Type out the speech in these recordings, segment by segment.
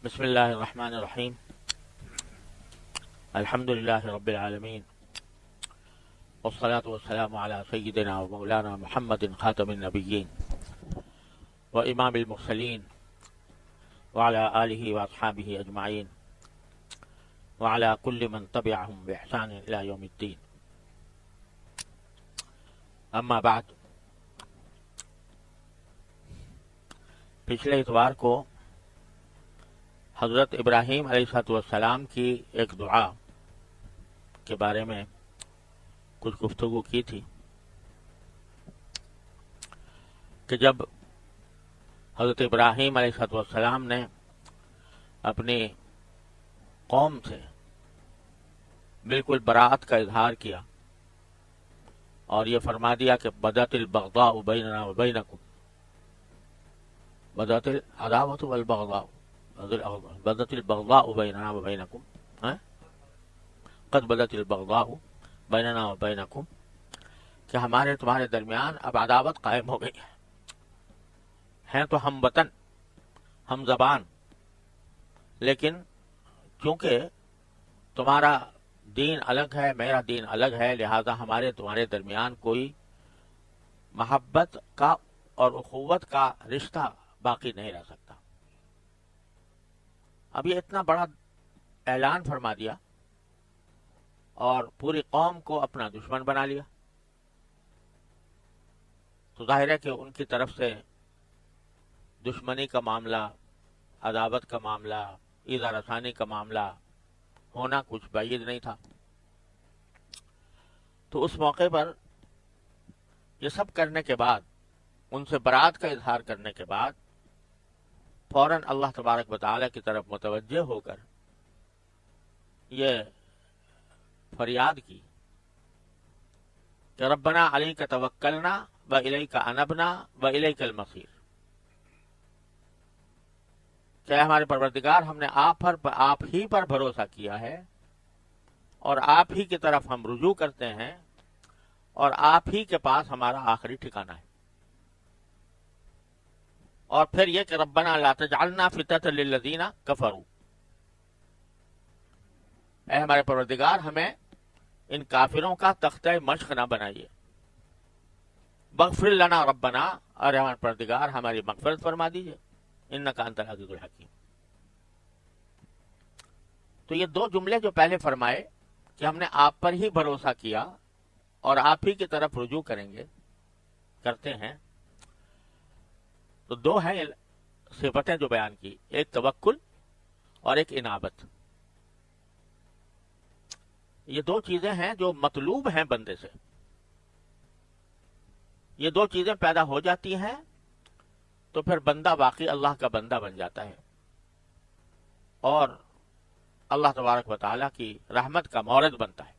بسم الله الرحمن الرحيم. الحمد لله رب العالمين، والصلاة والسلام على سيدنا ومولانا محمد خاتم النبيين وإمام المرسلين وعلى آله وأصحابه أجمعين وعلى كل من تبعهم بإحسان إلى يوم الدين. أما بعد، پچھلے اتوار کو حضرت ابراہیم علیہ السلام کی ایک دعا کے بارے میں کچھ گفتگو کی تھی کہ جب حضرت ابراہیم علیہ السلام نے اپنی قوم سے بالکل براءت کا اظہار کیا اور یہ فرما دیا کہ بدت البغضاء بیننا وبینکم، بدت العداوۃ والبغضاء، بدت البغضاء بیننا وبینکم، قد بدت البغضاء بیننا وبینکم، کہ ہمارے تمہارے درمیان اب عداوت قائم ہو گئی ہیں تو ہم وطن ہم زبان، لیکن چونکہ تمہارا دین الگ ہے میرا دین الگ ہے، لہذا ہمارے تمہارے درمیان کوئی محبت کا اور اخوت کا رشتہ باقی نہیں رہ سکتا۔ اب یہ اتنا بڑا اعلان فرما دیا اور پوری قوم کو اپنا دشمن بنا لیا، تو ظاہر ہے کہ ان کی طرف سے دشمنی کا معاملہ، عداوت کا معاملہ، ایذا رسانی کا معاملہ ہونا کچھ بعید نہیں تھا۔ تو اس موقع پر یہ سب کرنے کے بعد، ان سے برات کا اظہار کرنے کے بعد، فوراً اللہ تبارک و تعالی کی طرف متوجہ ہو کر یہ فریاد کی کہ ربنا علیک توکلنا و الیک انبنا و الیک المصیر، کہ ہمارے پروردگار ہم نے آپ ہی پر بھروسہ کیا ہے اور آپ ہی کی طرف ہم رجوع کرتے ہیں اور آپ ہی کے پاس ہمارا آخری ٹھکانہ ہے۔ اور پھر یہ کہ ربنا لا تجعلنا فتنة للذین کفروا، اے ہمارے پروردگار ہمیں ان کافروں کا تختہ مشق نہ بنائیے۔ بغفر لنا ربنا، اور ہمارے پروردگار ہماری مغفرت فرما دیجیے، انک انت العزیز الحکیم۔ تو یہ دو جملے جو پہلے فرمائے کہ ہم نے آپ پر ہی بھروسہ کیا اور آپ ہی کی طرف رجوع کرتے ہیں، تو دو ہیں صفتیں جو بیان کی، ایک توکل اور ایک انابت۔ یہ دو چیزیں ہیں جو مطلوب ہیں بندے سے، یہ دو چیزیں پیدا ہو جاتی ہیں تو پھر بندہ واقعی اللہ کا بندہ بن جاتا ہے اور اللہ تبارک و تعالیٰ کی رحمت کا مورد بنتا ہے۔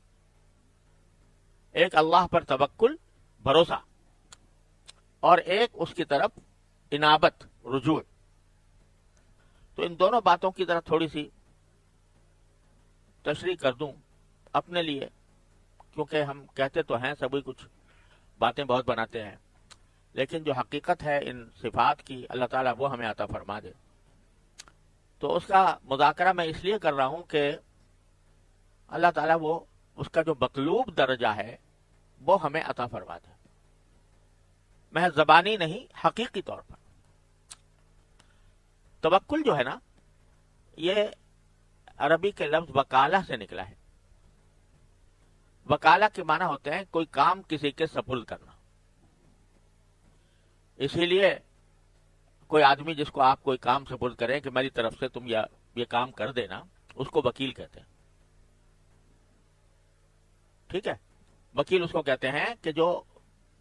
ایک اللہ پر توکل، بھروسہ، اور ایک اس کی طرف انابت، رجوع۔ تو ان دونوں باتوں کی طرف تھوڑی سی تشریح کر دوں اپنے لیے، کیونکہ ہم کہتے تو ہیں سبھی کچھ، باتیں بہت بناتے ہیں، لیکن جو حقیقت ہے ان صفات کی اللہ تعالیٰ وہ ہمیں عطا فرما دے۔ تو اس کا مذاکرہ میں اس لیے کر رہا ہوں کہ اللہ تعالیٰ وہ اس کا جو مطلوب درجہ ہے وہ ہمیں عطا فرما دے، محض زبانی نہیں، حقیقی طور پر۔ توکل جو ہے نا، یہ عربی کے لفظ وکالہ سے نکلا ہے۔ وکالہ کے معنی ہوتے ہیں کوئی کام کسی کے سپرد کرنا۔ اسی لیے کوئی آدمی جس کو آپ کوئی کام سپرد کریں کہ میری طرف سے تم یہ کام کر دینا، اس کو وکیل کہتے ہیں۔ ٹھیک ہے، وکیل اس کو کہتے ہیں کہ جو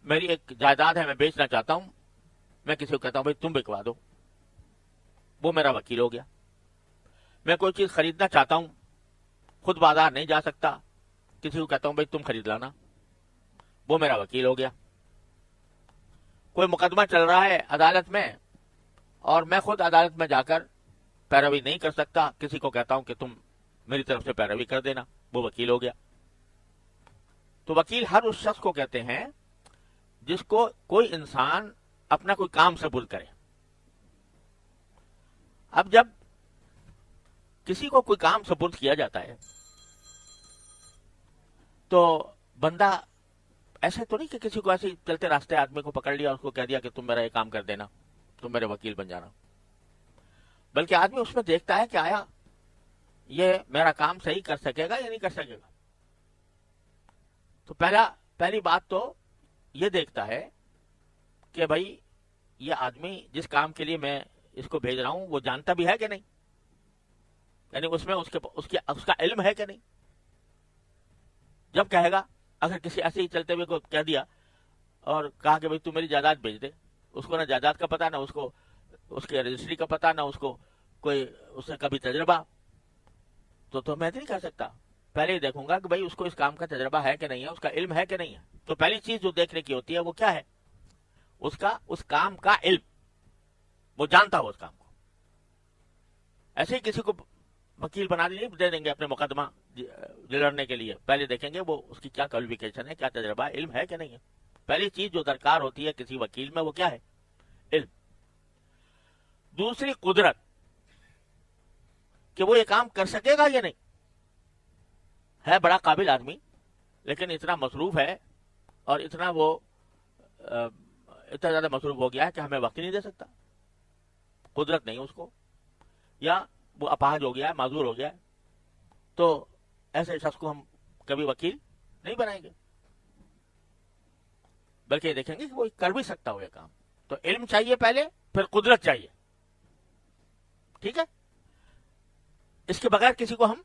میری ایک جائیداد ہے میں بیچنا چاہتا ہوں، میں کسی کو کہتا ہوں بھائی تم بکوا دو، وہ میرا وکیل ہو گیا۔ میں کوئی چیز خریدنا چاہتا ہوں، خود بازار نہیں جا سکتا، کسی کو کہتا ہوں بھائی تم خرید لانا، وہ میرا وکیل ہو گیا۔ کوئی مقدمہ چل رہا ہے عدالت میں اور میں خود عدالت میں جا کر پیروی نہیں کر سکتا، کسی کو کہتا ہوں کہ تم میری طرف سے پیروی کر دینا، وہ وکیل ہو گیا۔ تو وکیل ہر اس شخص کو کہتے ہیں جس کو کوئی انسان اپنا کوئی کام سپرد کرے۔ اب جب کسی کو کوئی کام سپرد کیا جاتا ہے تو بندہ ایسے تو نہیں کہ کسی کو ایسے چلتے راستے آدمی کو پکڑ لیا اور اس کو کہہ دیا کہ تم میرا یہ کام کر دینا، تم میرے وکیل بن جانا، بلکہ آدمی اس میں دیکھتا ہے کہ آیا یہ میرا کام صحیح کر سکے گا یا نہیں کر سکے گا. تو پہلی بات تو یہ دیکھتا ہے کہ بھائی یہ آدمی جس کام کے لیے میں اس کو بھیج رہا ہوں وہ جانتا بھی ہے کہ نہیں، یعنی اس میں اس کا علم ہے کہ نہیں. جب کہے گا، اگر کسی ایسے ہی چلتے ہوئے کو کہہ دیا اور کہا کہ بھائی تو میری جائیداد بیچ دے، اس کو نہ جائیداد کا پتا، نہ اس کو اس کے رجسٹری کا پتا، نہ اس کو کوئی اس سے کبھی تجربہ، تو میں نہیں کہہ سکتا. پہلے ہی دیکھوں گا کہ بھائی اس کو اس کام کا تجربہ ہے کہ نہیں ہے، اس کا علم ہے کہ نہیں ہے. تو پہلی چیز جو دیکھنے کی ہوتی ہے وہ کیا ہے؟ اس کام کا علم، وہ جانتا ہو اس کام کو. ایسے ہی کسی کو وکیل بنا دے دیں گے اپنے مقدمہ لڑنے کے لیے. پہلے دیکھیں گے وہ اس کی کیا کوالیفیکیشن ہے، کیا تجربہ ہے، علم ہے کہ نہیں ہے. پہلی چیز جو درکار ہوتی ہے کسی وکیل میں وہ کیا ہے؟ علم. دوسری قدرت، کہ وہ یہ کام کر سکے گا یا نہیں. ہے بڑا قابل آدمی لیکن اتنا مصروف ہے اور اتنا زیادہ مصروف ہو گیا ہے کہ ہمیں وقت ہی نہیں دے سکتا، قدرت نہیں اس کو، یا وہ اپاہج ہو گیا ہے، معذور ہو گیا ہے. تو ایسے شخص کو ہم کبھی وکیل نہیں بنائیں گے، بلکہ یہ دیکھیں گے کہ وہ کر بھی سکتا ہو یہ کام. تو علم چاہیے پہلے، پھر قدرت چاہیے. ٹھیک ہے؟ اس کے بغیر کسی کو ہم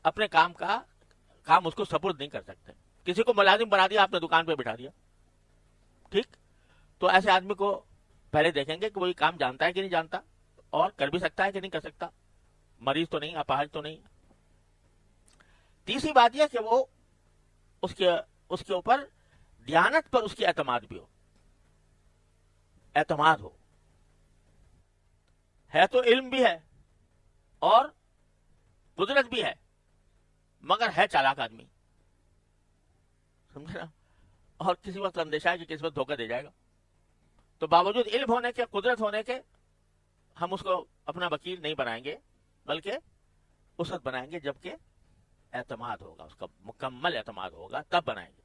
اپنے کام اس کو سپرد نہیں کر سکتے. کسی کو ملازم بنا دیا، آپ نے دکان پہ بٹھا دیا، ٹھیک، تو ایسے آدمی کو پہلے دیکھیں گے کہ وہ یہ کام جانتا ہے کہ نہیں جانتا، اور کر بھی سکتا ہے کہ نہیں کر سکتا، مریض تو نہیں، اپاہج تو نہیں. تیسری بات یہ کہ وہ اس کے اوپر دیانت پر اس کی اعتماد بھی ہو، اعتماد ہو. ہے تو علم بھی ہے اور قدرت بھی ہے، مگر ہے چالاک آدمی، سمجھے نا، اور کسی وقت اندیشہ ہے کہ کسی وقت دھوکہ دے جائے گا. تو باوجود علم ہونے کے، قدرت ہونے کے، ہم اس کو اپنا وکیل نہیں بنائیں گے، بلکہ اس وقت بنائیں گے جبکہ اعتماد ہوگا، اس کا مکمل اعتماد ہوگا، تب بنائیں گے.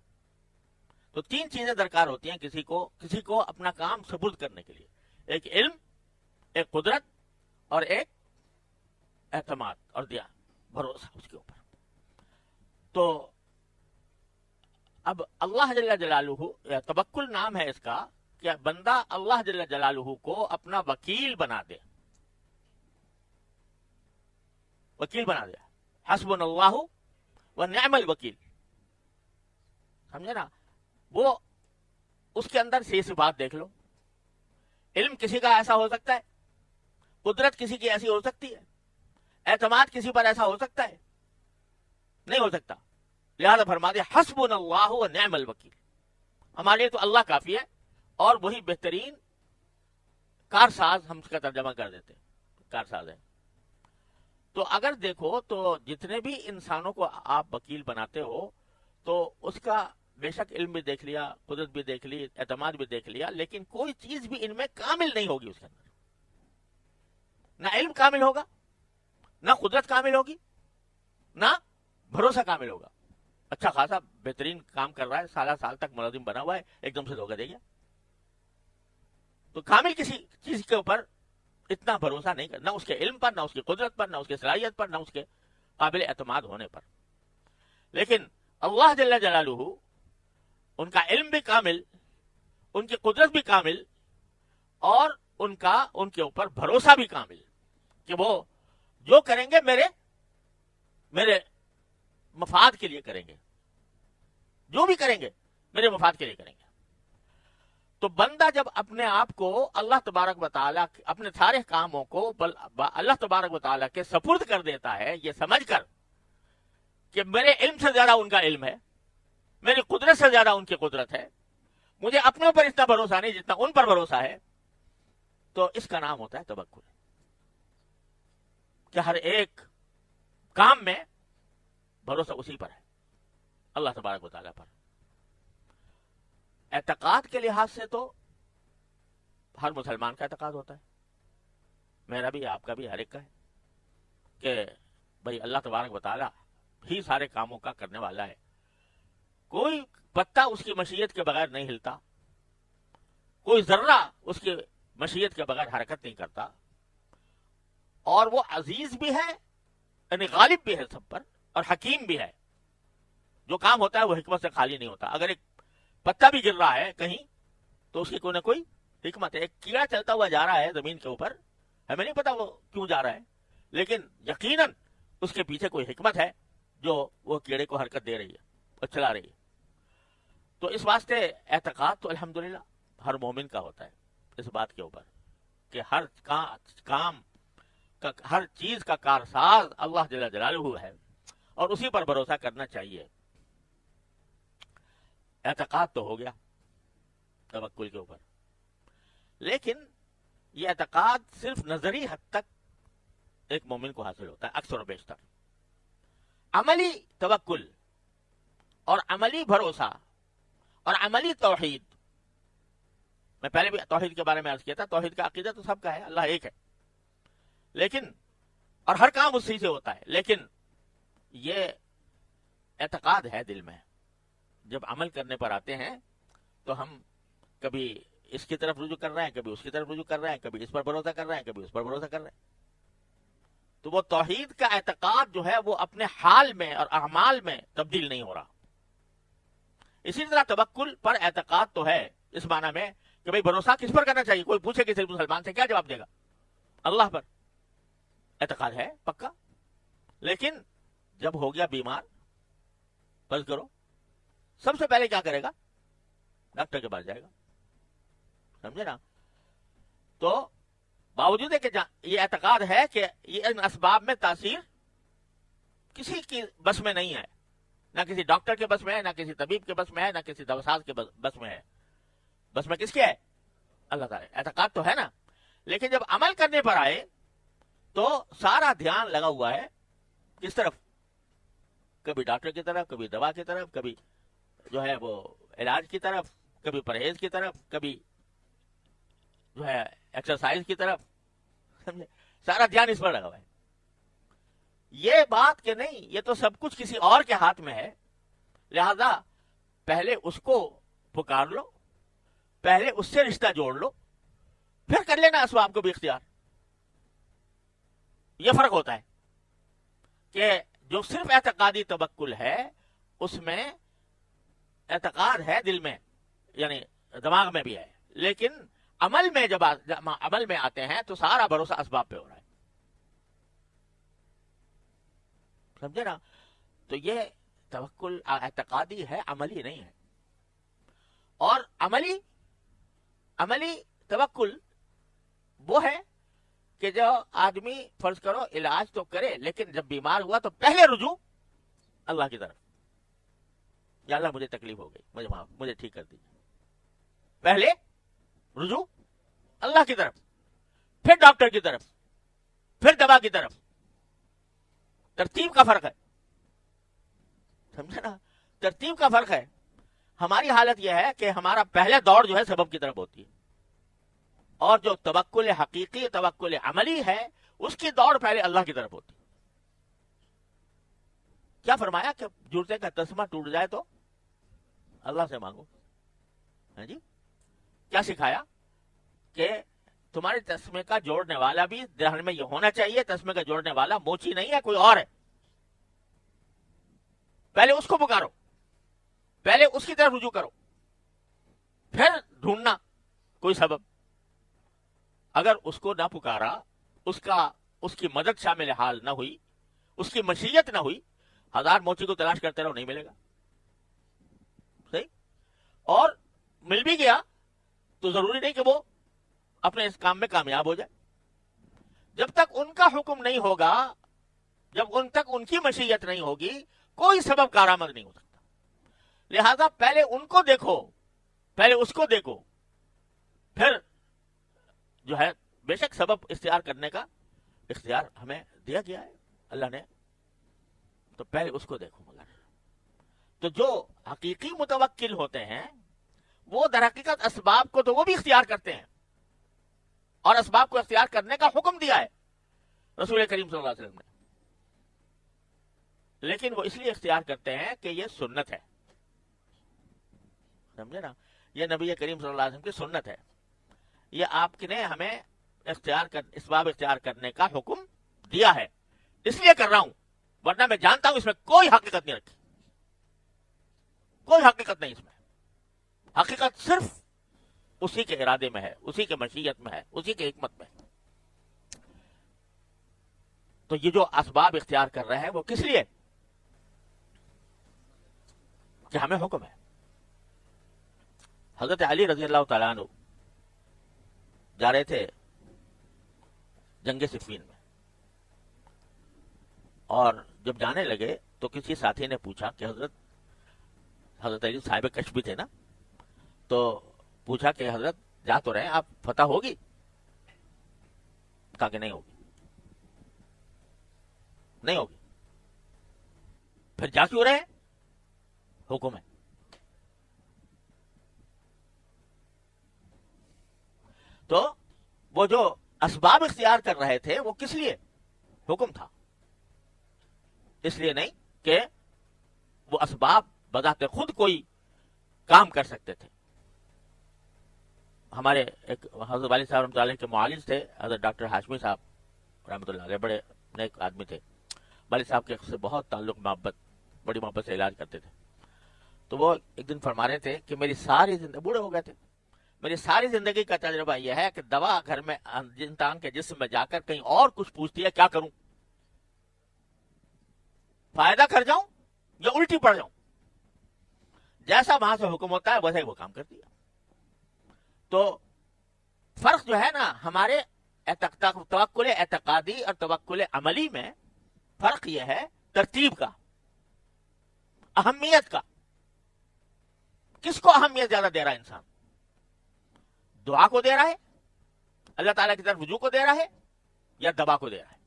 تو تین چیزیں درکار ہوتی ہیں کسی کو اپنا کام سپرد کرنے کے لیے: ایک علم، ایک قدرت، اور ایک اعتماد اور بھروسہ اس کے اوپر. تو اب اللہ جل جلالہ، توکل نام ہے اس کا، کہ بندہ اللہ جل جلالہ کو اپنا وکیل بنا دے، وکیل بنا دے. حسبنا اللہ ونعم الوکیل، سمجھے نا. وہ اس کے اندر سے بات دیکھ لو. علم کسی کا ایسا ہو سکتا ہے، قدرت کسی کی ایسی ہو سکتی ہے، اعتماد کسی پر ایسا ہو سکتا ہے؟ نہیں ہو سکتا. لہذا فرما دیا حسبنا اللہ ونعم الوکیل، ہمارے لیے تو اللہ کافی ہے اور وہی بہترین کارساز، ہم اس کا ترجمہ کر دیتے کارساز ہے. تو اگر دیکھو تو جتنے بھی انسانوں کو آپ وکیل بناتے ہو تو اس کا بے شک علم بھی دیکھ لیا، قدرت بھی دیکھ لی، اعتماد بھی دیکھ لیا، لیکن کوئی چیز بھی ان میں کامل نہیں ہوگی. اس کے اندر نہ علم کامل ہوگا، نہ قدرت کامل ہوگی، نہ بھروسہ کامل ہوگا. اچھا خاصا بہترین کام کر رہا ہے، سال تک ملازم بنا ہوا ہے، ایک دم سے دھوکہ دے گیا. تو کامل کسی چیز کے اوپر اتنا بھروسہ نہیں کرنا، نہ اس کے علم پر، نہ اس کی قدرت پر، نہ اس کی صلاحیت پر، نہ اس کے قابل اعتماد ہونے پر. لیکن اللہ جل جلالہ، ان کا علم بھی کامل، ان کی قدرت بھی کامل، اور ان کے اوپر بھروسہ بھی کامل، کہ وہ جو کریں گے میرے مفاد کے لیے کریں گے، جو بھی کریں گے میرے مفاد کے لیے کریں گے. تو بندہ جب اپنے آپ کو اللہ تبارک و تعالیٰ، اپنے سارے کاموں کو اللہ تبارک و تعالیٰ کے سپرد کر دیتا ہے، یہ سمجھ کر کہ میرے علم سے زیادہ ان کا علم ہے، میری قدرت سے زیادہ ان کی قدرت ہے، مجھے اپنے اوپر اتنا بھروسہ نہیں جتنا ان پر بھروسہ ہے، تو اس کا نام ہوتا ہے توکل. کہ ہر ایک کام میں بھروسہ اسی پر ہے، اللہ تبارک و تعالیٰ پر. اعتقاد کے لحاظ سے تو ہر مسلمان کا اعتقاد ہوتا ہے، میرا بھی، آپ کا بھی، ہر ایک کا ہے، کہ بھائی اللہ تبارک و تعالیٰ ہی سارے کاموں کا کرنے والا ہے. کوئی پتا اس کی مشیت کے بغیر نہیں ہلتا, کوئی ذرہ اس کی مشیت کے بغیر حرکت نہیں کرتا, اور وہ عزیز بھی ہے یعنی غالب بھی ہے سب پر, اور حکیم بھی ہے. جو کام ہوتا ہے وہ حکمت سے خالی نہیں ہوتا. اگر ایک پتا بھی گر رہا ہے کہیں تو اس کی کوئی نہ کوئی حکمت ہے. ایک کیڑا چلتا ہوا جا رہا ہے زمین کے اوپر, ہمیں نہیں پتا وہ کیوں جا رہا ہے, لیکن یقیناً اس کے پیچھے کوئی حکمت ہے جو وہ کیڑے کو حرکت دے رہی ہے اور چلا رہی ہے. تو اس واسطے اعتقاد تو الحمدللہ ہر مومن کا ہوتا ہے اس بات کے اوپر کہ ہر کام کا, ہر چیز کا کارساز اللہ جل جلالہ ہے, اور اسی پر بھروسہ کرنا چاہیے. اعتقاد تو ہو گیا توکل کے اوپر, لیکن یہ اعتقاد صرف نظری حد تک ایک مومن کو حاصل ہوتا ہے اکثر و بیشتر. عملی توکل اور عملی بھروسہ اور عملی توحید, میں پہلے بھی توحید کے بارے میں عرض کیا تھا, توحید کا عقیدہ تو سب کا ہے, اللہ ایک ہے, لیکن اور ہر کام اسی سے ہوتا ہے, لیکن یہ اعتقاد ہے دل میں. جب عمل کرنے پر آتے ہیں تو ہم کبھی اس کی طرف رجوع کر رہے ہیں, کبھی اس کی طرف رجوع کر رہے ہیں, کبھی اس پر بھروسہ کر رہے ہیں, کبھی اس پر بھروسہ کر رہے ہیں. تو وہ توحید کا اعتقاد جو ہے وہ اپنے حال میں اور اعمال میں تبدیل نہیں ہو رہا. اسی طرح توکل پر اعتقاد تو ہے اس معنی میں کہ بھئی بھروسہ کس پر کرنا چاہیے. کوئی پوچھے کسی مسلمان سے کیا جواب دے گا؟ اللہ پر. اعتقاد ہے پکا, لیکن جب ہو گیا بیمار, فرض کرو, سب سے پہلے کیا کرے گا؟ ڈاکٹر کے پاس جائے گا, سمجھے نا. تو باوجود ہے کہ یہ اعتقاد ہے کہ یہ ان اسباب میں تاثیر کسی کی بس میں نہیں ہے, نہ کسی ڈاکٹر کے بس میں ہے, نہ کسی طبیب کے بس میں ہے, نہ کسی دواساز کے بس میں ہے. بس میں کس کے ہے؟ اللہ تعالی. اعتقاد تو ہے نا, لیکن جب عمل کرنے پر آئے تو سارا دھیان لگا ہوا ہے کس طرف؟ کبھی ڈاکٹر کی طرف, کبھی دوا کی طرف, کبھی جو ہے وہ علاج کی طرف, کبھی پرہیز کی طرف, کبھی جو ہے ایکسرسائز کی طرف. سمجھے, سارا دھیان اس پر لگا ہوا ہے. یہ بات کہ نہیں, یہ تو سب کچھ کسی اور کے ہاتھ میں ہے, لہذا پہلے اس کو پکار لو, پہلے اس سے رشتہ جوڑ لو, پھر کر لینا اسباب کو بھی اختیار. یہ فرق ہوتا ہے کہ جو صرف اعتقادی توکل ہے اس میں اعتقاد ہے دل میں, یعنی دماغ میں بھی ہے, لیکن عمل میں جب عمل میں آتے ہیں تو سارا بھروسہ اسباب پہ ہو رہا ہے. سمجھے نا. تو یہ توکل اعتقادی ہے, عملی نہیں ہے. اور عملی توکل وہ ہے کہ جو آدمی فرض کرو علاج تو کرے, لیکن جب بیمار ہوا تو پہلے رجوع اللہ کی طرف. یا اللہ مجھے تکلیف ہو گئی, مجھے ٹھیک کر دیجیے. پہلے رجوع اللہ کی طرف, پھر ڈاکٹر کی طرف, پھر دوا کی طرف. ترتیب کا فرق ہے, سمجھے نا. ترتیب کا فرق ہے. ہماری حالت یہ ہے کہ ہمارا پہلا دوڑ جو ہے سبب کی طرف ہوتی ہے, اور جو توکل حقیقی, توکل عملی ہے, اس کی دوڑ پہلے اللہ کی طرف ہوتی ہے. کیا فرمایا کہ جوتے کا تسمہ ٹوٹ جائے تو اللہ سے مانگو. ہاں جی, کیا سکھایا کہ تمہارے تسمے کا جوڑنے والا بھی ذہن میں یہ ہونا چاہیے, تسمے کا جوڑنے والا موچی نہیں ہے, کوئی اور ہے. پہلے اس کو پکارو, پہلے اس کی طرف رجوع کرو, پھر ڈھونڈنا کوئی سبب. اگر اس کو نہ پکارا, اس کی مدد شامل حال نہ ہوئی, اس کی مشیت نہ ہوئی, 1000 موچی کو تلاش کرتے رہو, نہیں ملے گا. صحیح. اور مل بھی گیا تو ضروری نہیں کہ وہ اپنے اس کام میں کامیاب ہو جائے. جب تک ان کا حکم نہیں ہوگا, جب ان تک ان کی مشیت نہیں ہوگی, کوئی سبب کارآمد نہیں ہو سکتا. لہذا پہلے ان کو دیکھو, پہلے اس کو دیکھو, پھر جو ہے بے شک سبب اختیار کرنے کا اختیار ہمیں دیا گیا ہے اللہ نے, تو پہلے اس کو دیکھو. مگر تو جو حقیقی متوکل ہوتے ہیں وہ در حقیقت اسباب کو تو وہ بھی اختیار کرتے ہیں, اور اسباب کو اختیار کرنے کا حکم دیا ہے رسول کریم صلی اللہ علیہ وسلم نے. لیکن وہ اس لیے اختیار کرتے ہیں کہ یہ سنت ہے. سمجھے نا, یہ نبی کریم صلی اللہ علیہ وسلم کی سنت ہے. یہ آپ نے ہمیں اسباب اختیار کرنے کا حکم دیا ہے, اس لیے کر رہا ہوں, ورنہ میں جانتا ہوں اس میں کوئی حقیقت نہیں رکھی, کوئی حقیقت نہیں اس میں. حقیقت صرف اسی کے ارادے میں ہے, اسی کے مشیت میں ہے, اسی کے حکمت میں ہے. تو یہ جو اسباب اختیار کر رہے ہیں وہ کس لیے؟ کہ ہمیں حکم ہے. حضرت علی رضی اللہ تعالیٰ عنہ جا رہے تھے جنگ صفین میں, اور جب جانے لگے تو کسی ساتھی نے پوچھا کہ حضرت علی صاحب کشف بھی تھے نا, تو پوچھا کہ حضرت جا تو رہے ہیں, آپ فتح ہوگی؟ کہا کہ نہیں ہوگی, نہیں ہوگی. پھر جا کیوں رہے؟ حکم ہے. تو وہ جو اسباب اختیار کر رہے تھے وہ کس لیے؟ حکم تھا. اس لیے نہیں کہ وہ اسباب بذات خود کوئی کام کر سکتے تھے. ہمارے ایک حضرت والد صاحب رحمۃ اللہ علیہ کے معالج تھے, حضرت ڈاکٹر ہاشمی صاحب رحمۃ اللہ علیہ, بڑے نیک آدمی تھے. والد صاحب کے سے بہت تعلق, محبت, بڑی محبت سے علاج کرتے تھے. تو وہ ایک دن فرما رہے تھے کہ میری ساری زندگی, بوڑھے ہو گئے تھے, میری ساری زندگی کا تجربہ یہ ہے کہ دوا گھر میں انسان کے جسم میں جا کر کہیں اور کچھ پوچھتی ہے, کیا کروں, فائدہ کر جاؤں یا الٹی پڑ جاؤں. جیسا وہاں سے حکم ہوتا ہے ویسا ہی وہ کام کرتی ہے. تو فرق جو ہے نا ہمارے توکل اعتقادی اور توکل عملی میں, فرق یہ ہے ترتیب کا, اہمیت کا. کس کو اہمیت زیادہ دے رہا ہے انسان؟ دعا کو دے رہا ہے, اللہ تعالیٰ کی طرف رجوع کو دے رہا ہے, یا دوا کو دے رہا ہے؟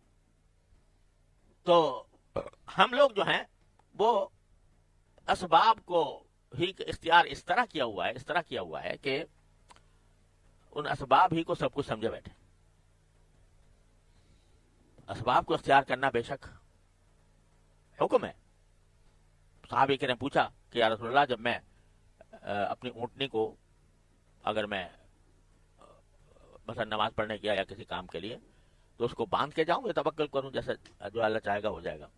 تو ہم لوگ جو ہیں وہ اسباب کو ہی اختیار اس طرح کیا ہوا ہے کہ ان اسباب ہی کو سب کچھ سمجھے بیٹھے. اسباب کو اختیار کرنا بے شک حکم ہے. صحابی نے پوچھا کہ یا رسول اللہ, جب میں اپنی اونٹنی کو اگر میں مثلا نماز پڑھنے گیا یا کسی کام کے لیے, تو اس کو باندھ کے جاؤں یا توکل کروں, جیسے جو اللہ چاہے گا ہو جائے گا؟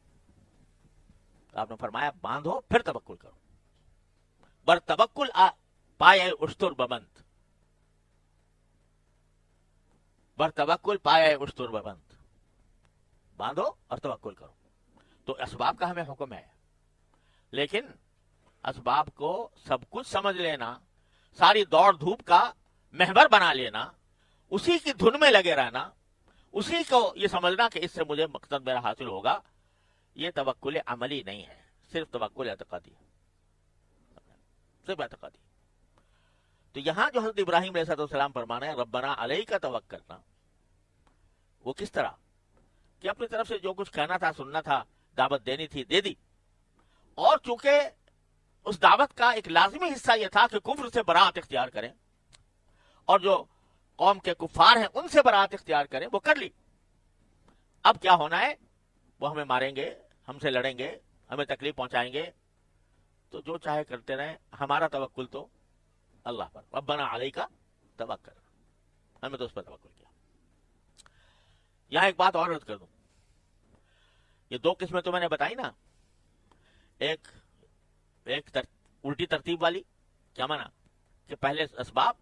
تو آپ نے فرمایا باندھو پھر توکل کرو. بر توکل پائے اشتر ببند, بر توکل پائے اشتر ببند, باندھو اور توکل کرو. تو اسباب کا ہمیں حکم ہے, لیکن اسباب کو سب کچھ سمجھ لینا, ساری دوڑ دھوپ کا محور بنا لینا, اسی کی دھن میں لگے رہنا, اسی کو یہ سمجھنا کہ اس سے مجھے مقصد میرا حاصل ہوگا, یہ توکل عملی نہیں ہے, صرف توکل اعتقادی ہے, صرف اعتقادی. تو یہاں جو حضرت ابراہیم علیہ السلام فرمانا ہے ربنا علیک توکلنا, وہ کس طرح کہ اپنی طرف سے جو کچھ کہنا تھا, سننا تھا, دعوت دینی تھی, دے دی. اور چونکہ اس دعوت کا ایک لازمی حصہ یہ تھا کہ کفر سے برات اختیار کریں, اور جو قوم کے کفار ہیں ان سے برات اختیار کریں, وہ کر لی. اب کیا ہونا ہے, وہ ہمیں ماریں گے, ہم سے لڑیں گے, ہمیں تکلیف پہنچائیں گے, تو جو چاہے کرتے رہیں, ہمارا توکل تو اللہ پر. ربنا علیک توکل, ہمیں تو اس پر توکل کیا. یہاں ایک بات اور عرض کر دوں, یہ دو قسمیں تو میں نے بتائی نا, ایک الٹی ترتیب والی, کیا مانا کہ پہلے اسباب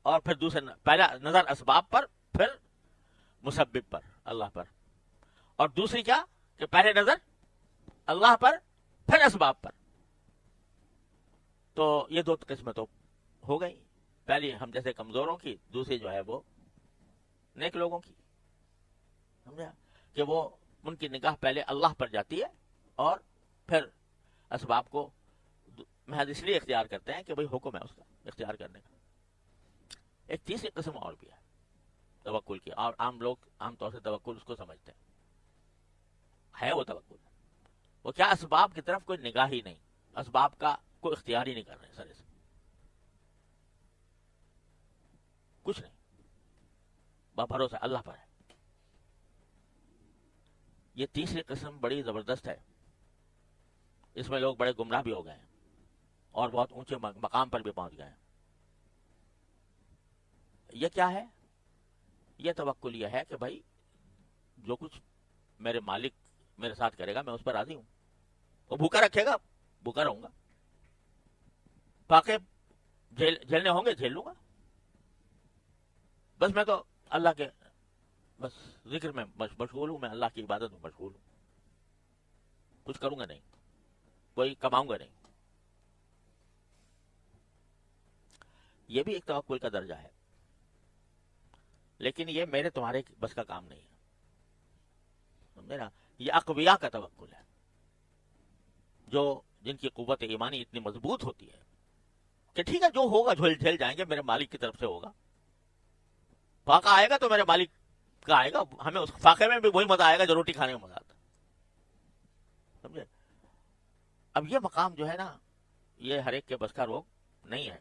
اور پھر دوسرے, پہلا نظر اسباب پر پھر مسبب پر, اللہ پر, اور دوسری کیا کہ پہلے نظر اللہ پر پھر اسباب پر. تو یہ دو قسمیں تو ہو گئی, پہلی ہم جیسے کمزوروں کی, دوسری جو ہے وہ نیک لوگوں کی. سمجھا کہ وہ ان کی نگاہ پہلے اللہ پر جاتی ہے اور پھر اسباب کو محض اس لیے اختیار کرتے ہیں کہ بھئی حکم ہے اس کا اختیار کرنے کا. ایک تیسری قسم اور بھی ہے توکل کی, اور عام لوگ عام طور سے توکل اس کو سمجھتے ہیں, ہے وہ توکل, وہ کیا اسباب کی طرف کوئی نگاہ ہی نہیں, اسباب کا کوئی اختیار ہی نہیں کر رہے سرے سے, کچھ نہیں, بھروسہ اللہ پر ہے. یہ تیسری قسم بڑی زبردست ہے، اس میں لوگ بڑے گمراہ بھی ہو گئے ہیں اور بہت اونچے مقام پر بھی پہنچ گئے ہیں۔ یہ کیا ہے؟ یہ توکل یہ ہے کہ بھائی جو کچھ میرے مالک میرے ساتھ کرے گا میں اس پر راضی ہوں، وہ بھوکا رکھے گا بھوکا رہوں گا، فاقے جھیلنے ہوں گے جھیل لوں گا، بس میں تو اللہ کے بس ذکر میں مشغول ہوں، میں اللہ کی عبادت میں مشغول ہوں، کچھ کروں گا نہیں، کوئی کماؤں گا نہیں۔ یہ بھی ایک توکل کا درجہ ہے، لیکن یہ میرے تمہارے بس کا کام نہیں ہے، سمجھے نا؟ یہ اقویاء کا توکل ہے، جو جن کی قوت ایمانی اتنی مضبوط ہوتی ہے کہ ٹھیک ہے جو ہوگا جھیل جائیں گے، میرے مالک کی طرف سے ہوگا، فاقہ آئے گا تو میرے مالک کا آئے گا، ہمیں اس فاقے میں بھی وہی مزہ آئے گا جو روٹی کھانے میں مزہ آتا، سمجھے؟ اب یہ مقام جو ہے نا یہ ہر ایک کے بس کا روگ نہیں ہے۔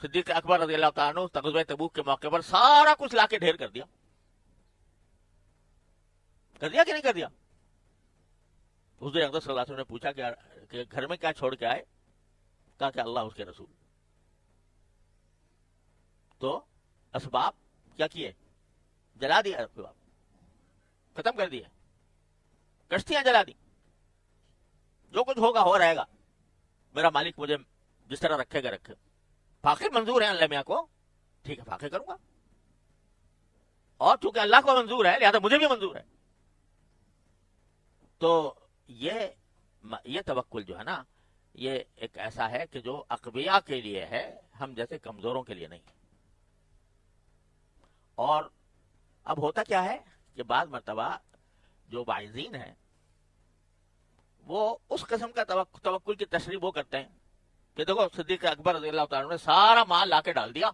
صدیق اکبر رضی اللہ تعالیٰ عنہ غزوہ تبوک کے موقع پر سارا کچھ لا کے ڈھیر کر دیا کہ نہیں کر دیا؟ حضور اقدس صلی اللہ علیہ وسلم نے پوچھا کہ گھر میں کیا چھوڑ کے آئے؟ کہا کہ اللہ اس کے رسول۔ تو اسباب کیا کیے؟ جلا دیا، اسباب ختم کر دیے، کشتیاں جلا دی، جو کچھ ہوگا ہو رہے گا، میرا مالک مجھے جس طرح رکھے گا رکھے، فاقے منظور ہیں اللہ میاں کو، ٹھیک ہے فاقے کروں گا، اور چونکہ اللہ کو منظور ہے لہذا مجھے بھی منظور ہے۔ تو یہ توکل جو ہے نا یہ ایک ایسا ہے کہ جو اقویاء کے لیے ہے، ہم جیسے کمزوروں کے لیے نہیں۔ اور اب ہوتا کیا ہے کہ بعض مرتبہ جو واعظین ہیں وہ اس قسم کا توکل کی تشریح وہ کرتے ہیں کہ دیکھو صدیق اکبر رضی اللہ تعالیٰ نے سارا مال لا کے ڈال دیا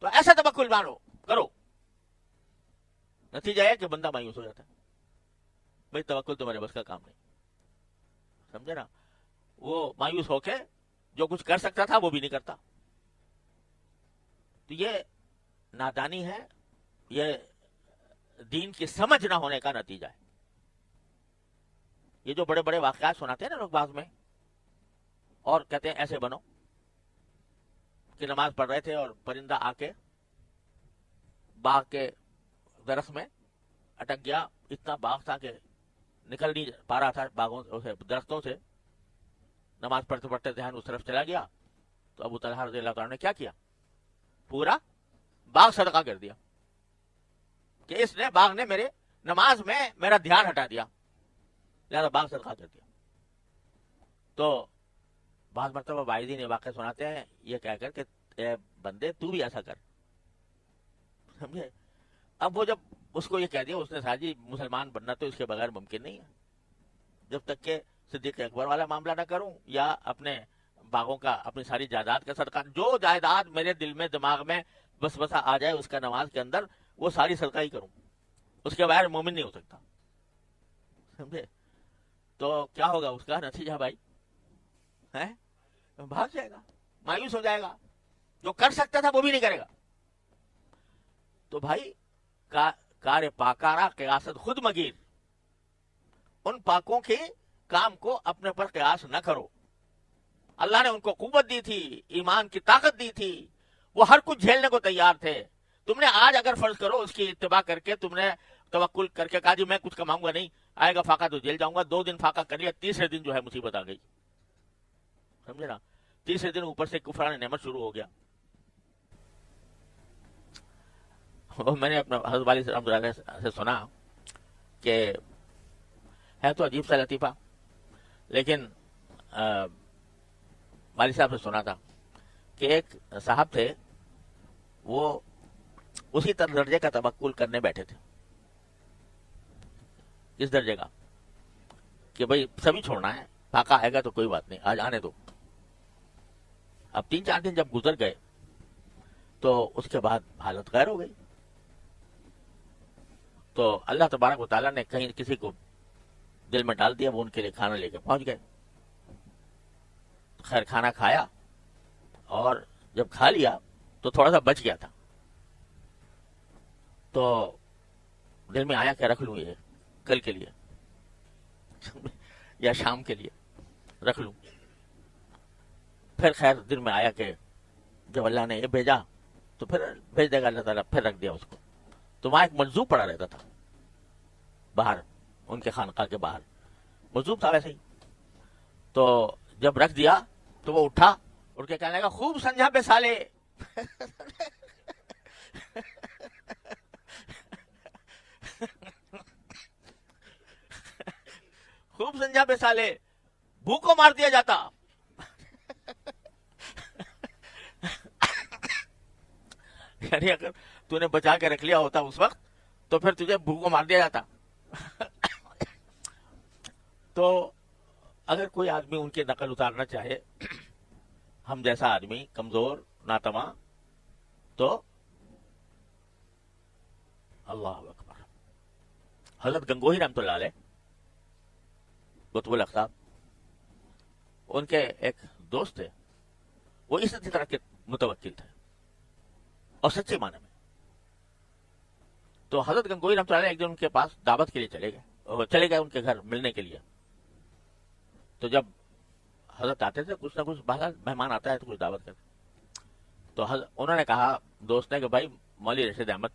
تو ایسا توکل مانو کرو، نتیجہ ہے کہ بندہ مایوس ہو جاتا ہے، بھائی توکل تمہارے بس کا کام نہیں، سمجھے نا؟ وہ مایوس ہو کے جو کچھ کر سکتا تھا وہ بھی نہیں کرتا۔ تو یہ نادانی ہے، یہ دین کی سمجھ نہ ہونے کا نتیجہ ہے۔ یہ جو بڑے بڑے واقعات سناتے ہیں نا لوگ بعض میں اور کہتے ہیں ایسے بنو، کہ نماز پڑھ رہے تھے اور پرندہ آ کے باغ کے درخت میں اٹک گیا، اتنا باغ تھا کہ نکل نہیں پا رہا تھا باغوں سے درختوں سے، نماز پڑھتے پڑھتے ذہن اس طرف چلا گیا، تو ابو طلحہ رضی اللہ تعالیٰ نے کیا کیا؟ پورا باغ صدقہ کر دیا کہ اس نے باغ نے میرے نماز میں میرا دھیان ہٹا دیا، لہذا باغ صدقہ کر دیا۔ تو بعض مرتبہ واعظین یہ واقعہ سناتے ہیں یہ کہہ کر کہ اے بندے تو بھی ایسا کر، سمجھے؟ اب وہ جب اس کو یہ کہہ دیا، اس نے ساجی مسلمان بننا تو اس کے بغیر ممکن نہیں ہے، جب تک کہ صدیق اکبر والا معاملہ نہ کروں یا اپنے باغوں کا اپنی ساری جائیداد کا صدقہ، جو جائیداد میرے دل میں دماغ میں بس بسا آ جائے اس کا نماز کے اندر وہ ساری صدقہ ہی کروں، اس کے بغیر مومن نہیں ہو سکتا، سمجھے؟ تو کیا ہوگا اس کا نتیجہ بھائی؟ ہے بھاگ جائے گا، مایوس ہو جائے گا، جو کر سکتا تھا وہ بھی نہیں کرے گا۔ تو بھائی کار پاکارہ قیاست خود مگیر، ان پاکوں کے کام کو اپنے پر قیاس نہ کرو۔ اللہ نے ان کو قوت دی تھی، ایمان کی طاقت دی تھی، وہ ہر کچھ جھیلنے کو تیار تھے۔ تم نے آج اگر فرض کرو اس کی اتباع کر کے تم نے توکل کر کے کہا جی میں کچھ کماؤں گا نہیں، آئے گا فاقہ تو جیل جاؤں گا، 2 دن فاقہ کر لیا، تیسرے دن جو ہے مصیبت آ گئی، سمجھے نا؟ تیسرے دن اوپر سے کفران نعمت شروع ہو گیا۔ میں نے اپنا حضرت والی رحمۃ اللہ علیہ سے سنا کہ ہے تو عجیب سا لطیفہ، لیکن والد صاحب سے سنا تھا کہ ایک صاحب تھے، وہ اسی درجے کا توکل کرنے بیٹھے تھے۔ کس درجے کا؟ کہ بھئی سبھی چھوڑنا ہے، فاقہ آئے گا تو کوئی بات نہیں، آج آنے دو۔ اب 3-4 دن جب گزر گئے تو اس کے بعد حالت غیر ہو گئی، تو اللہ تبارک و تعالیٰ نے کہیں کسی کو دل میں ڈال دیا، وہ ان کے لیے کھانا لے کے پہنچ گئے۔ خیر کھانا کھایا، اور جب کھا لیا تو تھوڑا سا بچ گیا تھا، تو دل میں آیا کہ رکھ لوں یہ، کل کے لیے یا شام کے لیے رکھ لوں. پھر خیر دن میں آیا کہ جب اللہ نے یہ بھیجا تو پھر بھیج دے گا اللہ تعالیٰ, پھر رکھ دیا اس کو. تو وہاں ایک مجذوب پڑا رہتا تھا باہر, ان کے خانقاہ کے باہر مجذوب تھا ویسے ہی. تو جب رکھ دیا تو وہ اٹھا, اٹھ کے کہنے لگا خوب سمجھا بے سالے. خوب سمجھا بے سالے, بھوک کو مار دیا جاتا. یعنی اگر تو نے بچا کے رکھ لیا ہوتا اس وقت تو پھر تجھے بھوک کو مار دیا جاتا. تو اگر کوئی آدمی ان کی نقل اتارنا چاہے, ہم جیسا آدمی کمزور ناتواں, تو اللہ اکبر. حضرت گنگوہی رحمۃ اللہ علیہ قطب الاقطاب, ان کے ایک دوست تھے, وہ اسی طرح کے متوکل تھے اور سچے معنی میں. تو حضرت گنگوہی رحمۃ اللہ علیہ ایک دن ان کے پاس دعوت کے لیے چلے گئے ان کے گھر ملنے کے لیے. تو جب حضرت آتے تھے کچھ نہ کچھ بہرحال مہمان آتا ہے تو کچھ دعوت کرتے. تو انہوں نے کہا دوست نے کہ بھائی مولوی رشید احمد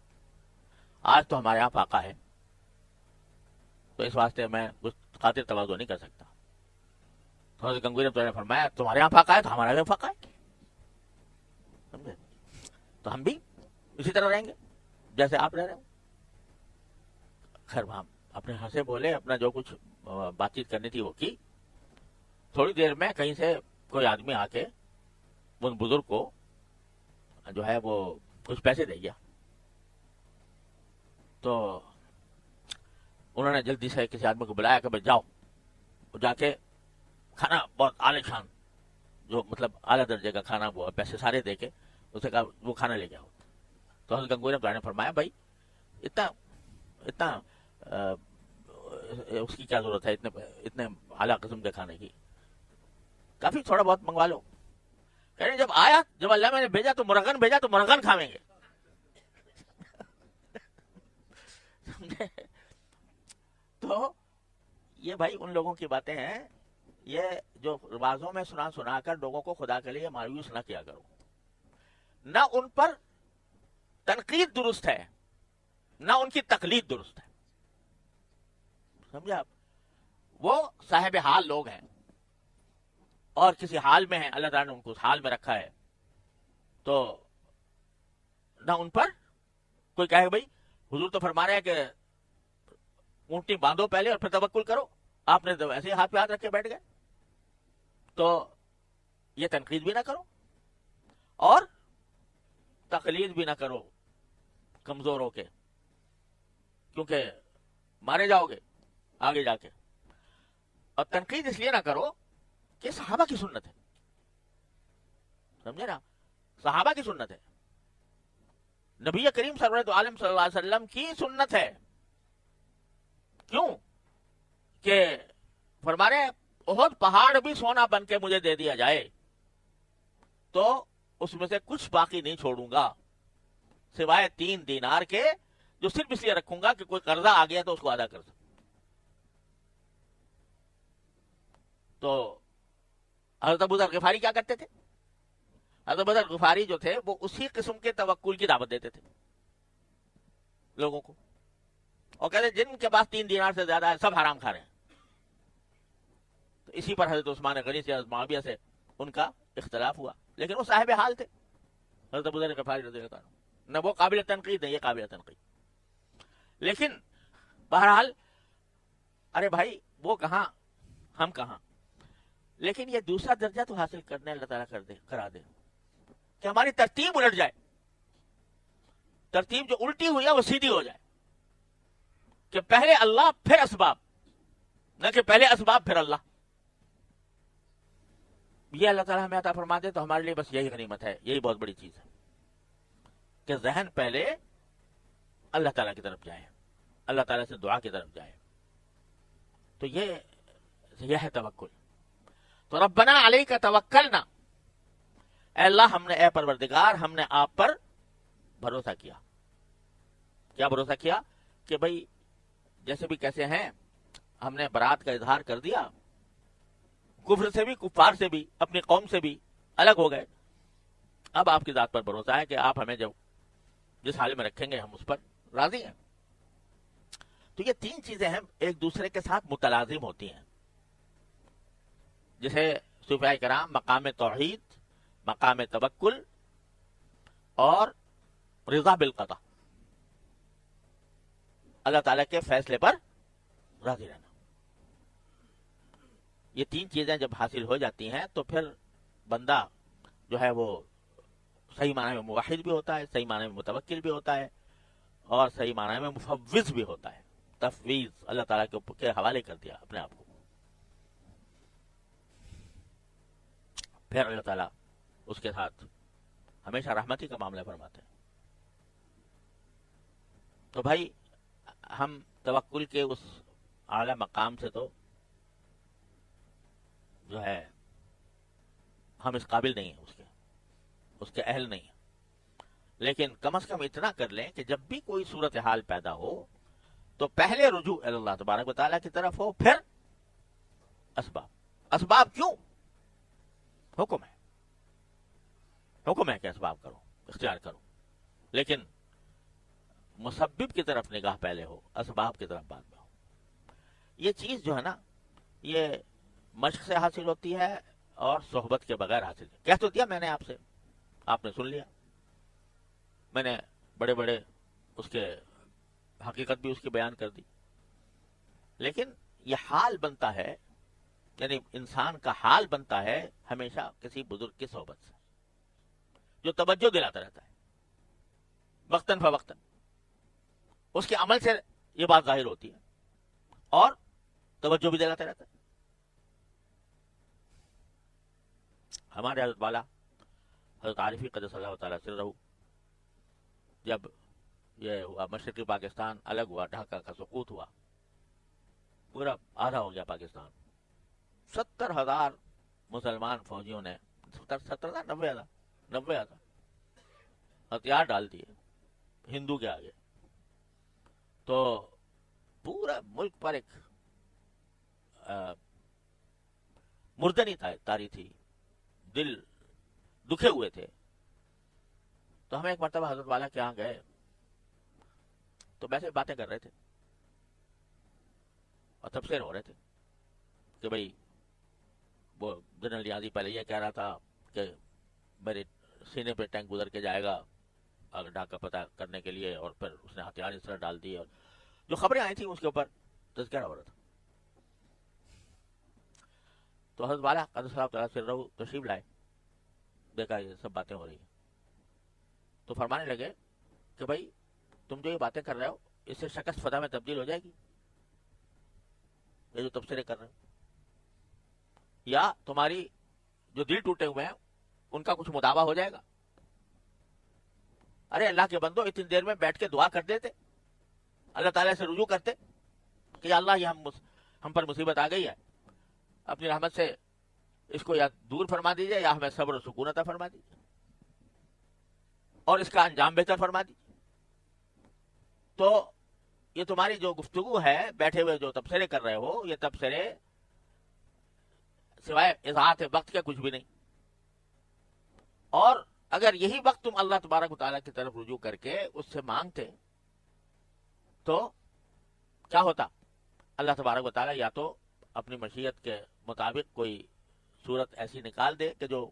آج تو ہمارے یہاں فاقہ ہے, تو اس واسطے میں کچھ خاطر تواضع نہیں کر سکتا. تو حضرت گنگوہی رحمۃ اللہ نے فرمایا تمہارے یہاں فاقہ ہے تو ہمارے یہاں فاقہ ہے, سمجھے, تو ہم بھی اسی طرح رہیں گے جیسے آپ رہ رہے ہو. خیر وہاں اپنے ہنسے بولے, اپنا جو کچھ بات چیت کرنی تھی وہ کی. تھوڑی دیر میں کہیں سے کوئی آدمی آ کے ان بزرگ کو جو ہے وہ کچھ پیسے دے گیا. تو انہوں نے جلدی سے کسی آدمی کو بلایا کہ بھائی جاؤ, جا کے کھانا بہت اعلی شان, جو مطلب اعلیٰ درجے کا کھانا, وہ پیسے سارے دے کے اسے کہا وہ کھانا لے کے آؤ. تو حضرت گنگوہی رحمۃ اللہ نے فرمایا بھائی اتنا اس کی کیا ضرورت ہے, اتنے اعلیٰ قسم کے کھانے کی, کافی تھوڑا بہت منگوا لو. کہہ رہے جب اللہ میں نے بھیجا تو مرغن کھاویں گے. تو یہ بھائی ان لوگوں کی باتیں ہیں, یہ جو رواجوں میں سنا کر لوگوں کو خدا کے لیے مایوس نہ کیا کرو. نہ ان پر تنقید درست ہے, نہ ان کی تقلید درست ہے. سمجھے آپ, وہ صاحب حال لوگ ہیں اور کسی حال میں ہیں, اللہ تعالیٰ نے ان کو اس حال میں رکھا ہے. تو نہ ان پر کوئی کہے بھائی حضور تو فرما رہے ہیں کہ اونٹنی باندھو پہلے اور پھر توکل کرو, آپ نے تو ایسے ہاتھ پہ ہاتھ رکھ کے بیٹھ گئے. تو یہ تنقید بھی نہ کرو اور تقلید بھی نہ کرو کمزور ہو کے, کیونکہ مارے جاؤ گے آگے جا کے. اور تنقید اس لیے نہ کرو کہ صحابہ کی سنت ہے, سمجھے نا, صحابہ کی سنت ہے, نبی کریم سرورت عالم صلی اللہ علیہ وسلم کی سنت ہے. کیوں کہ فرما رہے احد پہاڑ بھی سونا بن کے مجھے دے دیا جائے تو اس میں سے کچھ باقی نہیں چھوڑوں گا سوائے 3 دینار کے, جو صرف اس لیے رکھوں گا کہ کوئی قرضہ آ گیا تو اس کو ادا کر سکوں. تو حضرت ابو ذر غفاری کیا کرتے تھے؟ حضرت ابو ذر غفاری جو تھے وہ اسی قسم کے توکل کی دعوت دیتے تھے لوگوں کو, اور کہتے جن کے پاس 3 دینار سے زیادہ ہے سب حرام کھا رہے ہیں. تو اسی پر حضرت عثمان غنی سے, حضرت معاویہ سے ان کا اختلاف ہوا, لیکن وہ صاحب حال تھے حضرت ابو ذر غفاری رضی اللہ عنہ. نہ وہ قابل تنقید ہے, یہ قابل تنقید. لیکن بہرحال ارے بھائی وہ کہاں ہم کہاں, لیکن یہ دوسرا درجہ تو حاصل کرنے اللہ تعالیٰ کرا دے کہ ہماری ترتیب الٹ جائے, ترتیب جو الٹی ہوئی ہے وہ سیدھی ہو جائے, کہ پہلے اللہ پھر اسباب, نہ کہ پہلے اسباب پھر اللہ. یہ اللہ تعالیٰ ہمیں عطا فرما دے تو ہمارے لیے بس یہی غنیمت ہے, یہی بہت بڑی چیز ہے کہ ذہن پہلے اللہ تعالیٰ کی طرف جائے, اللہ تعالیٰ سے دعا کی طرف جائے. تو یہ ہے توکل. تو ربنا علیک توکلنا, اے اللہ ہم نے, اے پروردگار ہم نے آپ پر بھروسہ کیا. کیا بھروسہ کیا؟ کہ بھئی جیسے بھی کیسے ہیں, ہم نے برات کا اظہار کر دیا, کفر سے بھی, کفار سے بھی, اپنی قوم سے بھی الگ ہو گئے. اب آپ کی ذات پر بھروسہ ہے کہ آپ ہمیں جس حال میں رکھیں گے ہم اس پر راضی ہیں. تو یہ تین چیزیں ہیں ایک دوسرے کے ساتھ متلازم ہوتی ہیں, جسے صوفیاء کرام مقام توحید, مقام توکل اور رضا بالقضاء, اللہ تعالیٰ کے فیصلے پر راضی رہنا, یہ تین چیزیں جب حاصل ہو جاتی ہیں تو پھر بندہ جو ہے وہ صحیح معنی میں موحد بھی ہوتا ہے, صحیح معنی میں متوکل بھی ہوتا ہے, اور صحیح معنی میں مفوض بھی ہوتا ہے. تفویض, اللہ تعالیٰ کے حوالے کر دیا اپنے آپ کو. پھر اللہ تعالیٰ اس کے ساتھ ہمیشہ رحمتی کا معاملہ فرماتے ہیں. تو بھائی ہم توکل کے اس اعلی مقام سے تو جو ہے ہم اس قابل نہیں ہیں, اس کے اہل نہیں ہیں, لیکن کم از کم اتنا کر لیں کہ جب بھی کوئی صورتحال پیدا ہو تو پہلے رجوع اللہ تبارک و تعالیٰ کی طرف ہو, پھر اسباب. اسباب کیوں؟ حکم ہے کہ اسباب کرو, اختیار کرو, لیکن مسبب کی طرف نگاہ پہلے ہو, اسباب کی طرف بعد میں ہو. یہ چیز جو ہے نا, یہ مشق سے حاصل ہوتی ہے اور صحبت کے بغیر حاصل. کہہ تو دیا میں نے آپ سے, آپ نے سن لیا, میں نے بڑے بڑے اس کے حقیقت بھی اس کی بیان کر دی, لیکن یہ حال بنتا ہے, یعنی انسان کا حال بنتا ہے ہمیشہ کسی بزرگ کی صحبت سے جو توجہ دلاتا رہتا ہے وقتاً فوقتاً. اس کے عمل سے یہ بات ظاہر ہوتی ہے اور توجہ بھی دلاتا رہتا ہے. ہمارے حضرت والا حضرت عارفی قدس اللہ تعالیٰ سرہ, جب یہ ہوا مشرقی پاکستان الگ ہوا, ڈھاکہ کا سقوط ہوا, پورا آدھا ہو گیا پاکستان, 70,000 مسلمان فوجیوں نے 90,000 ہتھیار ڈال دیے ہندو کے آگے. تو پورا ملک پر ایک مردنی تاری تھی, دل دکھے ہوئے تھے. تو ہم ایک مرتبہ حضرت والا کے یہاں گئے, تو ویسے باتیں کر رہے تھے اور تبصرے ہو رہے تھے کہ بھئی وہ جنرل نیازی پہلے یہ کہہ رہا تھا کہ میرے سینے پہ ٹینک گزر کے جائے گا اگر ڈھاکہ پتہ کرنے کے لیے, اور پھر اس نے ہتھیار اس طرح ڈال دیے, اور جو خبریں آئی تھیں اس کے اوپر تذکرہ ہو رہا تھا. تو حضرت والا قدس اللہ تعالیٰ سرہ تشریف لائے, دیکھا یہ سب باتیں ہو رہی ہیں, تو فرمانے لگے کہ بھائی تم جو یہ باتیں کر رہے ہو اس سے شکست فتح میں تبدیل ہو جائے گی, یہ جو تبصرے کر رہے ہو, یا تمہاری جو دل ٹوٹے ہوئے ہیں ان کا کچھ مداوع ہو جائے گا. ارے اللہ کے بندو, اتنی دیر میں بیٹھ کے دعا کر دیتے, اللہ تعالیٰ سے رجوع کرتے کہ اللہ یہ ہم پر مصیبت آ گئی ہے, اپنی رحمت سے اس کو یا دور فرما دیجئے یا ہمیں صبر و سکون عطا فرما دیجئے, اور اس کا انجام بہتر فرما دیجئے. تو یہ تمہاری جو گفتگو ہے, بیٹھے ہوئے جو تبصرے کر رہے ہو, یہ تبصرے سوائے اضاعت وقت کے کچھ بھی نہیں. اور اگر یہی وقت تم اللہ تبارک و تعالیٰ کی طرف رجوع کر کے اس سے مانگتے تو کیا ہوتا؟ اللہ تبارک و تعالیٰ یا تو اپنی مشیت کے مطابق کوئی صورت ایسی نکال دے کہ جو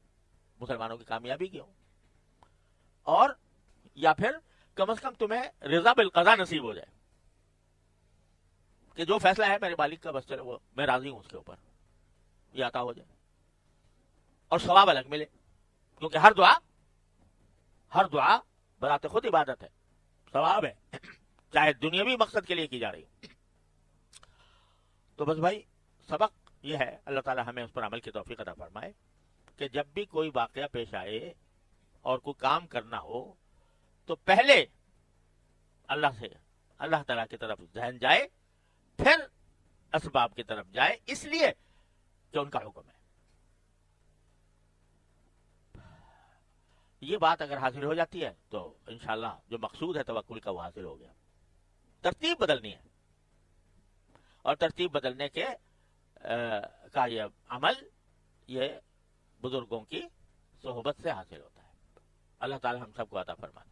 مسلمانوں کی کامیابی کی ہو, اور یا پھر کم از کم تمہیں رضا بالقضاء نصیب ہو جائے کہ جو فیصلہ ہے میرے مالک کا, بس چلے وہ میں راضی ہوں اس کے اوپر, یہ عطا ہو جائے اور ثواب الگ ملے. کیونکہ ہر دعا بذات خود عبادت ہے, ثواب ہے, چاہے دنیاوی مقصد کے لیے کی جا رہی. تو بس بھائی سبق یہ ہے, اللہ تعالی ہمیں اس پر عمل کی توفیق عطا فرمائے کہ جب بھی کوئی واقعہ پیش آئے اور کوئی کام کرنا ہو تو پہلے اللہ تعالیٰ کی طرف ذہن جائے, پھر اسباب کی طرف جائے, اس لیے کہ ان کا حکم ہے. یہ بات اگر حاصل ہو جاتی ہے تو انشاءاللہ جو مقصود ہے توکل کا وہ حاصل ہو گیا. ترتیب بدلنی ہے, اور ترتیب بدلنے کے کا یہ عمل یہ بزرگوں کی صحبت سے حاصل ہوتا ہے. اللہ تعالی ہم سب کو عطا فرمائے.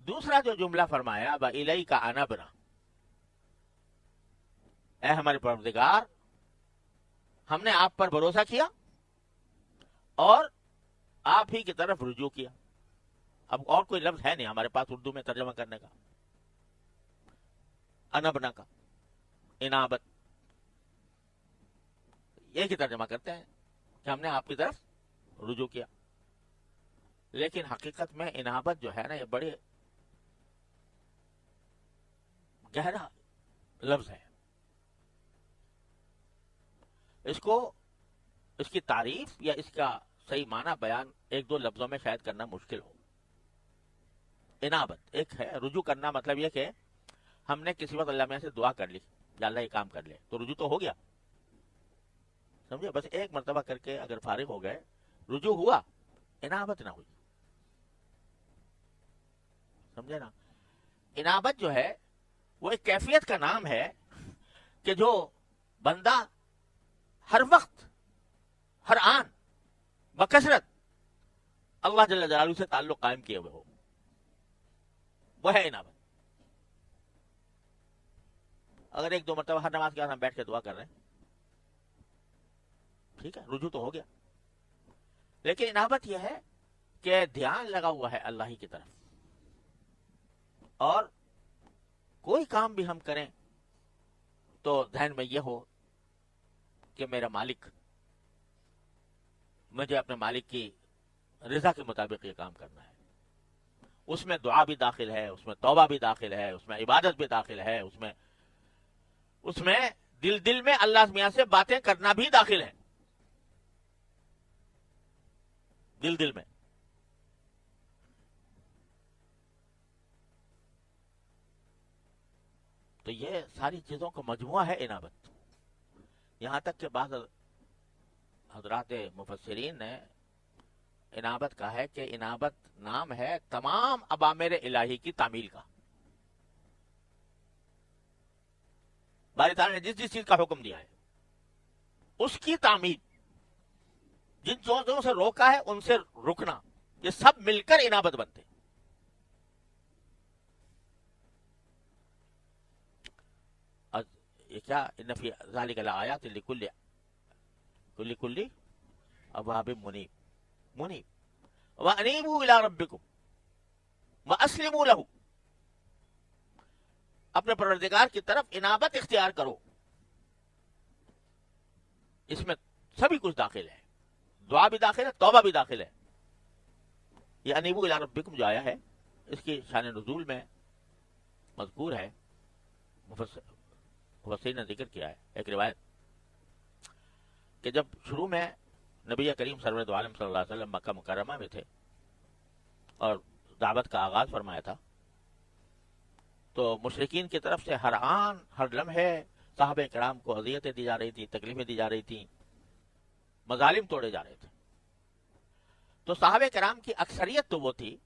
دوسرا جو جملہ فرمایا وَإِلَيْكَ أَنَبْنَا، اے ہمارے پروردگار ہم نے آپ پر بھروسہ کیا اور آپ ہی کی طرف رجوع کیا. اب اور کوئی لفظ ہے نہیں ہمارے پاس اردو میں ترجمہ کرنے کا. انبنا کا انابت یہ کی ترجمہ کرتے ہیں کہ ہم نے آپ کی طرف رجوع کیا. لیکن حقیقت میں انابت جو ہے نا یہ بڑے گہرا لفظ ہے. اس کی تعریف یا اس کا صحیح معنی بیان ایک دو لفظوں میں شاید کرنا مشکل ہو. انابت ایک ہے رجوع کرنا، مطلب یہ کہ ہم نے کسی وقت اللہ میں سے دعا کر لی یا اللہ یہ کام کر لے تو رجوع تو ہو گیا، سمجھے؟ بس ایک مرتبہ کر کے اگر فارغ ہو گئے رجوع ہوا، انابت نہ ہوئی. سمجھے نا؟ انابت جو ہے وہ ایک کیفیت کا نام ہے کہ جو بندہ ہر وقت ہر آن بکثرت اللہ جل جلالہ سے تعلق قائم کیے ہوئے ہو، وہ ہے انابت. اگر ایک دو مرتبہ ہر نماز کے بعد ہم بیٹھ کے دعا کر رہے ہیں، ٹھیک ہے، رجوع تو ہو گیا. لیکن انابت یہ ہے کہ دھیان لگا ہوا ہے اللہ ہی کی طرف، اور کوئی کام بھی ہم کریں تو ذہن میں یہ ہو کہ میرا مالک، مجھے اپنے مالک کی رضا کے مطابق یہ کام کرنا ہے. اس میں دعا بھی داخل ہے، اس میں توبہ بھی داخل ہے، اس میں عبادت بھی داخل ہے، اس میں دل میں اللہ میاں سے باتیں کرنا بھی داخل ہے. دل میں تو یہ ساری چیزوں کا مجموعہ ہے انابت. یہاں تک کہ بعض حضرات مفسرین نے انابت کہا ہے کہ انابت نام ہے تمام اوامر الہی کی تعمیل کا. باری تعالیٰ نے جس چیز کا حکم دیا ہے اس کی تعمیل، جن چیزوں سے روکا ہے ان سے رکنا، یہ سب مل کر انابت بنتے. یہ کیا ان فی ذلک لآیات لکل اواب منیب وانیبوا الی ربکم واسلموا لہ. اپنے پروردگار کی طرف انابت اختیار کرو. اس میں سبھی کچھ داخل ہے، دعا بھی داخل ہے، توبہ بھی داخل ہے. یہ انیبوا الی ربکم جو آیا ہے اس کی شان نزول میں مذکور ہے، مفسرین نے ذکر کیا ہے ایک روایت کہ جب شروع میں نبی کریم سرور دو عالم صلی اللہ علیہ وسلم مکہ مکرمہ میں تھے اور دعوت کا آغاز فرمایا تھا، تو مشرکین کی طرف سے ہر آن ہر لمحے صحابہ کرام کو اذیتیں دی جا رہی تھی، تکلیفیں دی جا رہی تھیں، مظالم توڑے جا رہے تھے. تو صحابہ کرام کی اکثریت تو وہ تھی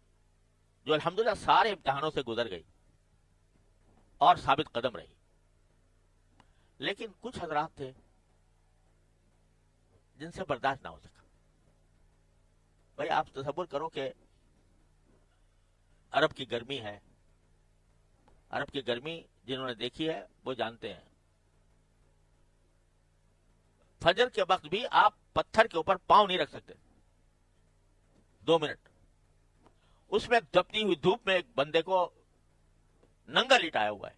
جو الحمدللہ سارے امتحانوں سے گزر گئی اور ثابت قدم رہی. لیکن کچھ حضرات تھے جن سے برداشت نہ ہو سکا. بھائی آپ تصور کرو کہ عرب کی گرمی ہے، عرب کی گرمی جنہوں نے دیکھی ہے وہ جانتے ہیں. فجر کے وقت بھی آپ پتھر کے اوپر پاؤں نہیں رکھ سکتے 2 منٹ. اس میں تپتی ہوئی دھوپ میں ایک بندے کو ننگا لٹایا ہوا ہے،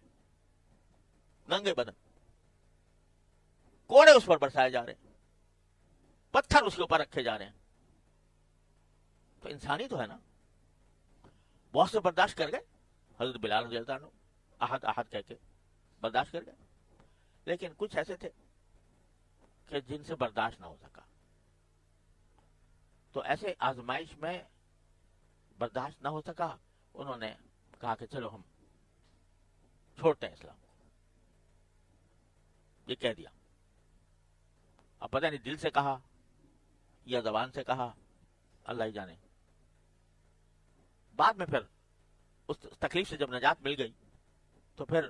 ننگے بدن، کوڑے اس پر برسائے جا رہے ہیں، پتھر اس کے اوپر رکھے جا رہے ہیں. تو انسانی تو ہے نا. بہت سے برداشت کر گئے، حضرت بلال رضی اللہ عنہ احد احد کہہ کے برداشت کر گئے. لیکن کچھ ایسے تھے کہ جن سے برداشت نہ ہو سکا. تو ایسے آزمائش میں برداشت نہ ہو سکا، انہوں نے کہا کہ چلو ہم چھوڑتے ہیں اسلام کو. یہ کہہ دیا. اب پتہ نہیں دل سے کہا یا زبان سے کہا، اللہ ہی جانے. بعد میں پھر اس تکلیف سے جب نجات مل گئی تو پھر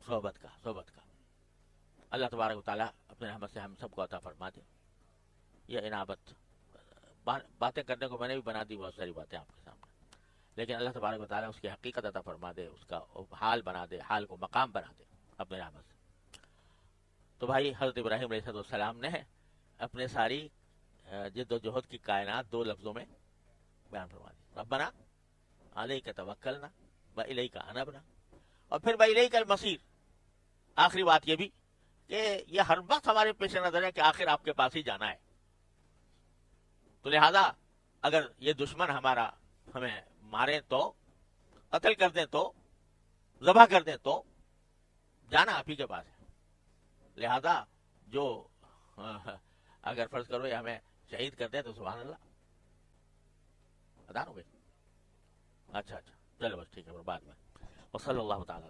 صحبت کا اللہ تبارک و تعالیٰ اپنے رحمت سے ہم سب کو عطا فرما دے. یہ انابت باتیں کرنے کو میں نے بھی بنا دی بہت ساری باتیں آپ کے سامنے, لیکن اللہ تبارک و تعالیٰ اس کی حقیقت عطا فرما دے, اس کا حال بنا دے, حال کو مقام بنا دے اپنے رحمت سے. تو بھائی حضرت ابراہیم علیہ السلام نے اپنے ساری جد و جہد کی کائنات 2 لفظوں میں بیان فرما دی, ربنا علیک توکلنا و الیک انبنا, اور پھر و الیک المصیر. آخری بات یہ بھی کہ یہ ہر وقت ہمارے پیش نظر ہے کہ آخر آپ کے پاس ہی جانا ہے. تو لہذا اگر یہ دشمن ہمارا ہمیں مارے تو, قتل کر دیں تو, ذبح کر دیں تو, جانا آپ ہی کے پاس ہے. لہذا جو اگر فرض کرو یہ ہمیں شہید کر دیں تو سبحان اللہ ادا ہو گئی. اچھا چلو بس ٹھیک ہے, بعد میں. وصلی اللہ تعالی